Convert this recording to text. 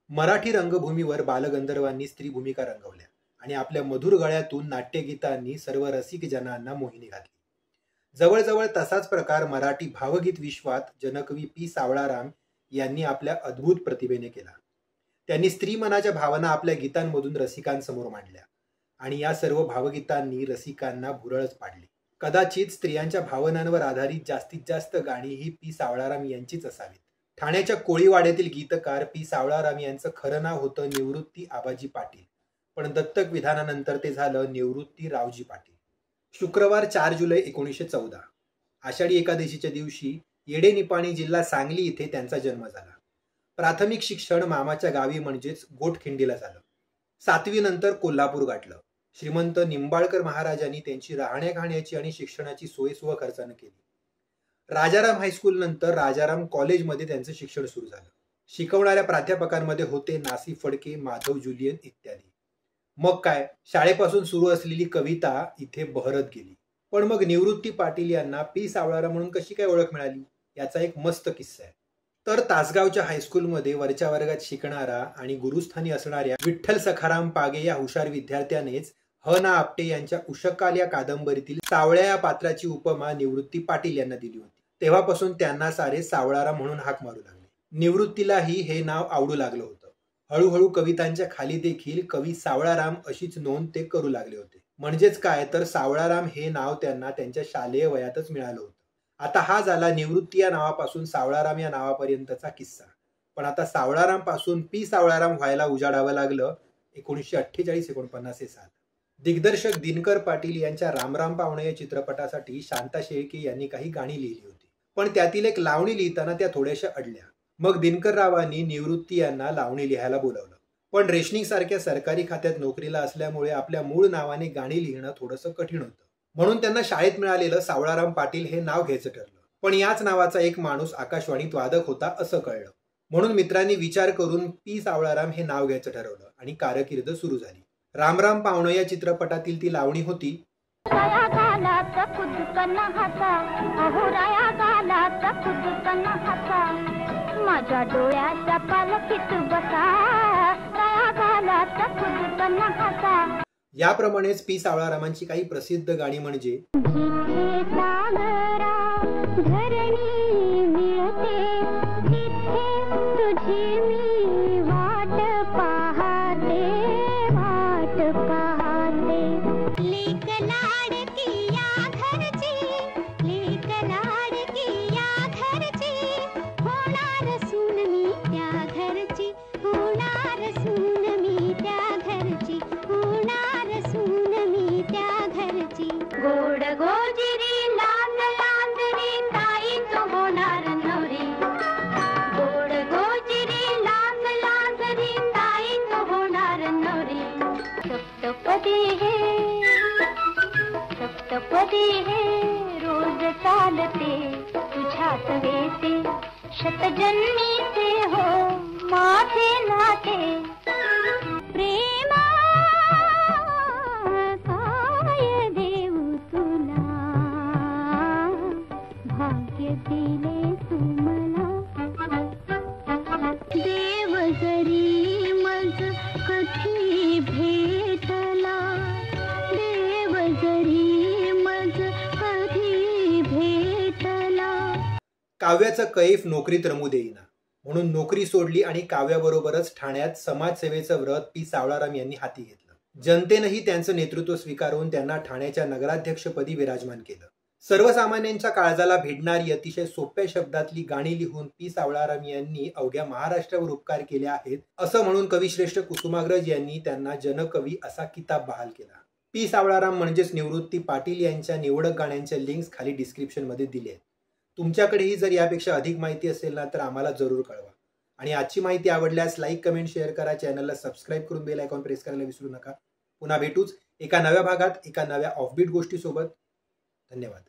मराठी रंगभूमीवर बालगंधर्वांनी स्त्री भूमिका रंगवल्या आणि आपल्या मधुर गळ्यातून नाट्यगीतांनी सर्व रसिक जनांना मोहिनी घातली. जवळजवळ तसाच प्रकार मराठी भावगीत विश्वात जनकवी पी सावळाराम यांनी आपल्या अद्भुत प्रतिभेने केला. त्यांनी स्त्री मनाच्या भावना आपल्या गीतांमधून रसिकांसमोर मांडल्या आणि या सर्व भावगीतांनी रसिकांना भुरळच पाडली. कदाचित स्त्रियांच्या भावनांवर आधारित जास्तीत जास्त गाणी ही पी सावळाराम यांचीच असावीत. ठाण्याच्या कोळीवाड्यातील गीतकार पी सावळाराम यांचं खरं नाव होतं निवृत्ती आबाजी पाटील, पण दत्तक विधानानंतर ते झालं निवृत्ती रावजी पाटील. शुक्रवार 4 जुलै 1914 आषाढी एकादशीच्या दिवशी येडेनिपाणी जिल्हा सांगली इथे त्यांचा जन्म झाला. प्राथमिक शिक्षण मामाच्या गावी म्हणजेच गोठखिंडीला झालं. 7वी नंतर कोल्हापूर गाठलं. श्रीमंत निंबाळकर महाराजांनी त्यांची राहण्या खाण्याची आणि शिक्षणाची सोय स्वखर्चानं केली. राजाराम हायस्कूल नंतर राजाराम कॉलेजमध्ये त्यांचं शिक्षण सुरू झालं. शिकवणाऱ्या प्राध्यापकांमध्ये होते नासी फडके, माधव जुलियन इत्यादी. मग काय, शाळेपासून सुरू असलेली कविता इथे बहरत गेली. पण मग निवृत्ती पाटील यांना पी सावळाराम म्हणून कशी काय ओळख मिळाली, याचा एक मस्त किस्सा आहे. तर तासगावच्या हायस्कूलमध्ये वरच्या वर्गात शिकणारा आणि गुरुस्थानी असणाऱ्या विठ्ठल सखाराम पागे या हुशार विद्यार्थ्यानेच ह ना आपटे यांच्या उषकाल या कादंबरीतील सावळ्या या पात्राची उपमा निवृत्ती पाटील यांना दिली होती. तेव्हापासून त्यांना सारे सावळाराम म्हणून हाक मारू लागले. निवृत्तीलाही हे नाव आवडू लागलं होतं. हळूहळू कवितांच्या खाली देखील कवी सावळाराम अशीच नोंद ते करू लागले होते. म्हणजेच काय, तर सावळाराम हे नाव त्यांना त्यांच्या शालेय वयातच मिळालं होतं. आता हा झाला निवृत्ती या नावापासून सावळाराम या नावापर्यंतचा किस्सा. पण आता सावळाराम पासून पी सावळाराम व्हायला उजाडावं लागलं 1948-49 हे साल. दिग्दर्शक दिनकर पाटील यांच्या रामराम पाहुणे या चित्रपटासाठी शांता शेळके यांनी काही गाणी लिहिली होती, पण त्यातील एक लावणी लिहिताना त्या थोड्याशा अडल्या. मग दिनकररावांनी निवृत्ती यांना लावणी लिहायला बोलावलं. पण रेशनिंग सारख्या सरकारी खात्यात नोकरीला असल्यामुळे आपल्या मूळ नावाने गाणी लिहिणं थोडंसं कठीण होतं. म्हणून त्यांना शाळेत मिळालेलं सावळाराम पाटील हे नाव घ्यायचं ठरलं. पण याच नावाचा एक माणूस आकाशवाणीत वादक होता असं कळलं. म्हणून मित्रांनी विचार करून पी सावळाराम हे नाव घ्यायचं ठरवलं आणि कारकीर्द सुरू झाली. रामराम पाहुणे या चित्रपटातील ती लावणी होती. माझ्या डोळ्याच्या पालखीत बसा, याप्रमाणेच पी सावळारामांची काही प्रसिद्ध गाणी म्हणजे रोज चालते तुझ्यात वेते, शतजन्मीचे हो माझे नाते. प्रेमा काय देऊ तुला, भाग्य दिले तुम्हाला. देव जरी मज कधी भेटला, देव जरी काव्याचा कैफ नोकरीत रमू देईना म्हणून नोकरी सोडली आणि काव्याबरोबरच ठाण्यात समाजसेवेचं व्रत पी सावळाराम यांनी हाती घेतलं. जनतेनंही त्यांचं नेतृत्व स्वीकारून त्यांना ठाण्याच्या नगराध्यक्षपदी विराजमान केलं. सर्वसामान्यांच्या काळजाला भिडणारी अतिशय सोप्या शब्दातली गाणी लिहून पी सावळाराम यांनी अवघ्या महाराष्ट्रावर उपकार केले आहेत असं म्हणून कविश्रेष्ठ कुसुमाग्रज यांनी त्यांना जनकवी असा किताब बहाल केला. पी सावळाराम म्हणजेच निवृत्ती पाटील यांच्या निवडक गाण्यांच्या लिंक्स खाली डिस्क्रिप्शन मध्ये दिले आहेत. तुमच्याकडेही जर यापेक्षा अधिक माहिती असेल ना तर आम्हाला जरूर कळवा. आणि आजची माहिती आवडल्यास लाईक, कमेंट, शेअर करा. चॅनलला सबस्क्राईब करून बेल आयकॉन प्रेस करायला विसरू नका. पुन्हा भेटूच एका नव्या भागात एका नव्या ऑफबीट गोष्टीसोबत. धन्यवाद.